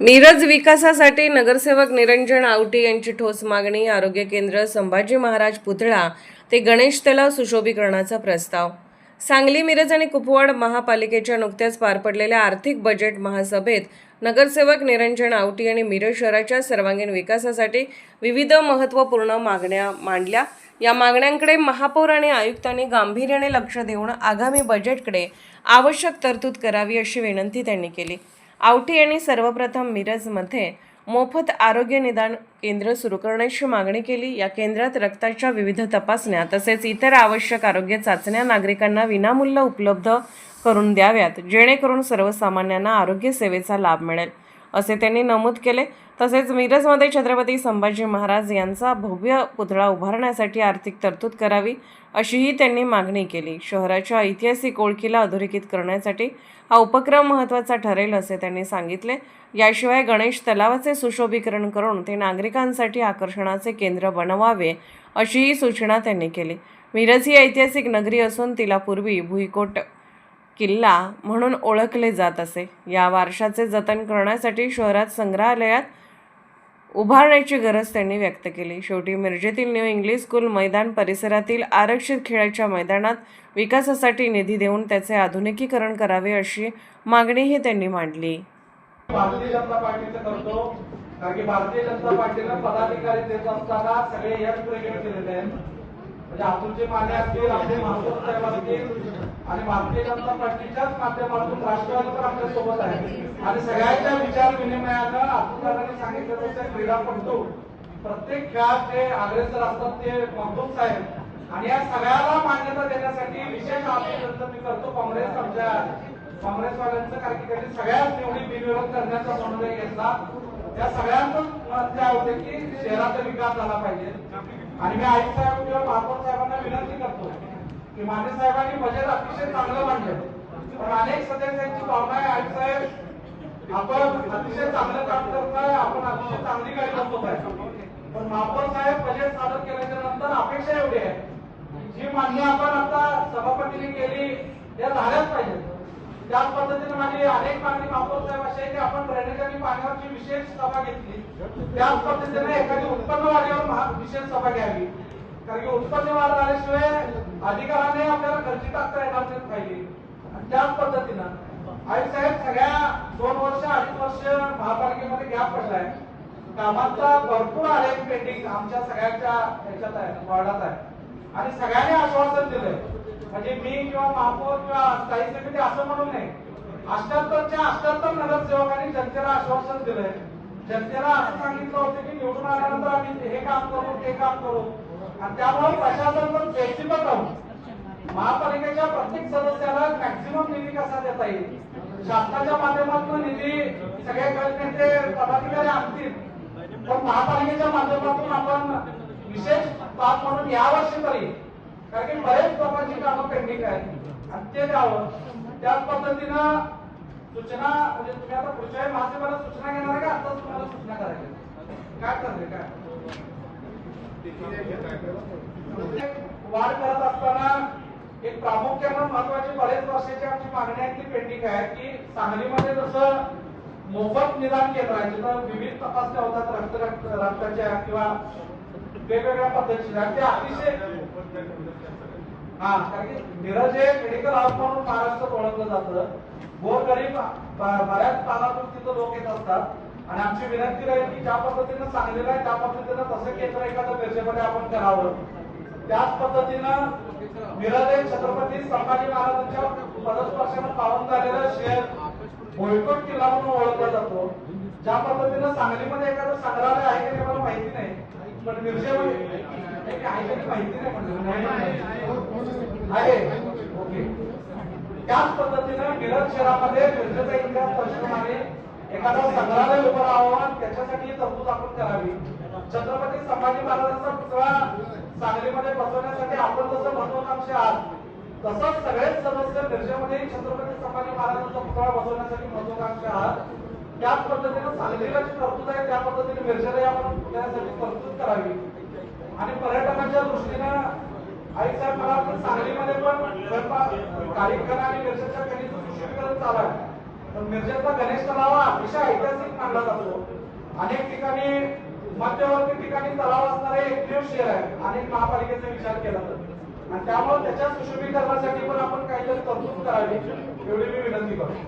मिरज विकासासाठी नगरसेवक निरंजन आवटी यांची ठोस मागणी. आरोग्य केंद्र, संभाजी महाराज पुतळा ते गणेश तलाव सुशोभीकरणाचा प्रस्ताव. सांगली, मिरज आणि कुपवाड महापालिकेच्या नुकत्याच पार पडलेल्या आर्थिक बजेट महासभेत नगरसेवक निरंजन आवटी यांनी मिरज शहराच्या सर्वांगीण विकासासाठी विविध महत्त्वपूर्ण मागण्या मांडल्या. या मागण्यांकडे महापौर आणि आयुक्तांनी गांभीर्याने लक्ष देऊन आगामी बजेटकडे आवश्यक तरतूद करावी अशी विनंती त्यांनी केली. आवटी यांनी सर्वप्रथम मिरजमध्ये मोफत आरोग्य निदान केंद्र सुरू करण्याची मागणी केली. या केंद्रात रक्ताच्या विविध तपासण्या तसेच इतर आवश्यक आरोग्य चाचण्या नागरिकांना विनामूल्य उपलब्ध करून द्याव्यात, जेणेकरून सर्वसामान्यांना आरोग्य सेवेचा लाभ मिळेल, असे त्यांनी नमूद केले. तसेच मिरजमध्ये छत्रपती संभाजी महाराज यांचा भव्य पुतळा उभारण्यासाठी आर्थिक तरतूद करावी अशीही त्यांनी मागणी केली. शहराच्या ऐतिहासिक ओळखीला अधोरेखित करण्यासाठी हा उपक्रम महत्त्वाचा ठरेल असे त्यांनी सांगितले. याशिवाय गणेश तलावाचे सुशोभीकरण करून ते नागरिकांसाठी आकर्षणाचे केंद्र बनवावे अशीही सूचना त्यांनी केली. मिरज ही ऐतिहासिक नगरी असून तिला पूर्वी भुईकोट किल्ला म्हणून ओळखले जात असे. या वारशाचे जतन करण्यासाठी शहरात संग्रहालयात उभारण्याची गरज त्यांनी व्यक्त केली. शेवटी मिरजेतील न्यू इंग्लिश स्कूल मैदान परिसरातील आरक्षित खेळाच्या मैदानात विकासासाठी निधी देऊन त्याचे आधुनिकीकरण करावे अशी मागणीही त्यांनी मांडली. भारतीय जनता पार्टीचं करतो, कारण की भारतीय जनता पार्टीनं पदाधिकारी देत असताना सगळे यश प्रगट केलेले आहेत. म्हणजे अतुलजी माने असतील, आपले महापौर साहेब असतील आणि भारतीय जनता पार्टीच्याच माध्यमातून राष्ट्रवादी पण आपल्या सोबत आहे. आणि सगळ्यांच्या विचार विनिमयानं अतुलदारांनी सांगितलं तसं क्रीडापटू प्रत्येक खेळात जे अग्रेसर असतात ते महबूब साहेब, आणि या सगळ्याला मान्यता देण्यासाठी विशेष अभिनंदन मी करतो काँग्रेसवाल्यांचं, कारण की त्यांनी सगळ्यात निवडी बिनविरोध करण्याचा निर्णय घेतला. त्या सगळ्यांचं मत होते की शहराचा विकास झाला पाहिजे. आणि मी आयुक्त साहेब किंवा महापौर साहेबांना विनंती करतो की माने साहेबांनी बजेट अतिशय चांगलं मांडलं, पण अनेक सदस्यांची भावना आहे, आयुक्त साहेब आपण अतिशय चांगलं काम करताय, आपण अतिशय चांगली गाडी बसवत आहे, पण महापौर साहेब बजेट सादर केल्याच्या नंतर अपेक्षा एवढी आहे जी मान्य आपण आता सभापतीने केली त्या झाल्याच पाहिजे. त्याच पद्धतीने माझी अनेक मागणी महापौर साहेब अशी आहे की आपण ड्रेनेज आणि पाण्यावरची विशेष सभा घेतली, त्याच पद्धतीने एखादी उत्पन्न वाढीवर विशेष सभा घ्यावी, कारण की उत्पन्न वाढ झाल्याशिवाय अधिकाराने आपल्याला खर्ची टाकता येणार नाही पाहिजे. त्याच पद्धतीनं आयुक्त साहेब सगळ्या 2 वर्ष 2.5 वर्ष महापालिकेमध्ये गॅप पडलाय, कामाचा भरपूर आलेख पेंडिंग आमच्या सगळ्यांच्या ह्याच्यात आहे, वार्डात आहे, आणि सगळ्यांनी आश्वासन दिलंय. म्हणजे मी किंवा महापौर किंवा स्थायी समिती असं म्हणून नाही, 78च्या 78 नगरसेवकांनी जनतेला आश्वासन दिलंय. जनतेला असं सांगितलं होतं की निवडून आल्यानंतर आम्ही हे काम करू ते काम करू, आणि त्यामुळे प्रशासन पण फ्लेक्सिबल राहून महापालिकेच्या प्रत्येक सदस्याला मॅक्सिमम निधी कसा देता येईल, शासनाच्या माध्यमातून निधी सगळे गटनेते पदाधिकारी आणतील, पण महापालिकेच्या माध्यमातून आपण विशेष बाब म्हणून यावर्षी तरी, कारण की बरेच लोकांची कामं पेंडिंग आहेत आणि ते द्यावं. त्याच पद्धतीनं सूचना, म्हणजे तुम्ही आता पुढच्या महासभेला सूचना घेणार आहे का आताच तुम्हाला सूचना करायची काय करते काय वाढ करत असताना एक प्रामुख्यानं महत्वाची बरेच वर्षाची आमची मागणी आहे ती पेंडिंग आहे की सांगलीमध्ये जसं मोफत निदान केंद्र आहे जिथं विविध तपासण्या होतात रक्ताच्या किंवा वेगवेगळ्या पद्धतीच्या, ते अतिशय कारण की मिरज हे मेडिकल हाऊस म्हणून महाराष्ट्रात ओळखलं जातं. गोरगरीब बऱ्याच काळातून तिथं लोक येत असतात, आणि आमची विनंती राहील की ज्या पद्धतीनं सांगलेलं आहे त्या पद्धतीनं तसं केंद्र एखादं मिरजेमध्ये आपण करावं. त्याच पद्धतीनं मिरज हे छत्रपती संभाजी महाराजांच्या पदस्पर्शानं पावन झालेलं शहर भुईकोट किल्ला म्हणून ओळखला जातो. ज्या पद्धतीनं सांगलीमध्ये एखादं संग्रहालय आहे की मला माहिती नाही, पण मिरजेमध्ये माहिती नाही आहे. ओके, त्याच पद्धतीनं मिरज शहरामध्ये मिरजेचा इतिहास दर्शवणारे एखादा संग्रहालय उभं राहावं, त्याच्यासाठी तरतूद आपण करावी. छत्रपती संभाजी महाराजांचा पुतळा सांगलीमध्ये बसवण्यासाठी आपण जसं महत्वाकांक्षी आहात तसंच सगळेच सदस्य मिरजेमध्ये छत्रपती संभाजी महाराजांचा पुतळा बसवण्यासाठी महत्वाकांक्षी आहात. त्याच पद्धतीनं सांगलीला जी तरतूद आहे त्या पद्धतीने मिरजेला आपण पुतळ्यासाठी तरतूद करावी. आणि पर्यटकांच्या दृष्टीनं आई साहेब मला सांगलीमध्ये पण कार्यक्रम आणि मिरजेच्या कणीचं सुशोभीकरण चालू आहे. पण मिरजेचा गणेश तलाव हा अतिशय ऐतिहासिक मानला जातो. अनेक ठिकाणी मध्यवर्ती ठिकाणी तलाव असणारे एकमेव शहर आहे अनेक महापालिकेचा विचार केला तर, आणि त्यामुळे त्याच्या सुशोभीकरणासाठी पण आपण काहीतरी तरतूद करावी एवढी मी विनंती करतो.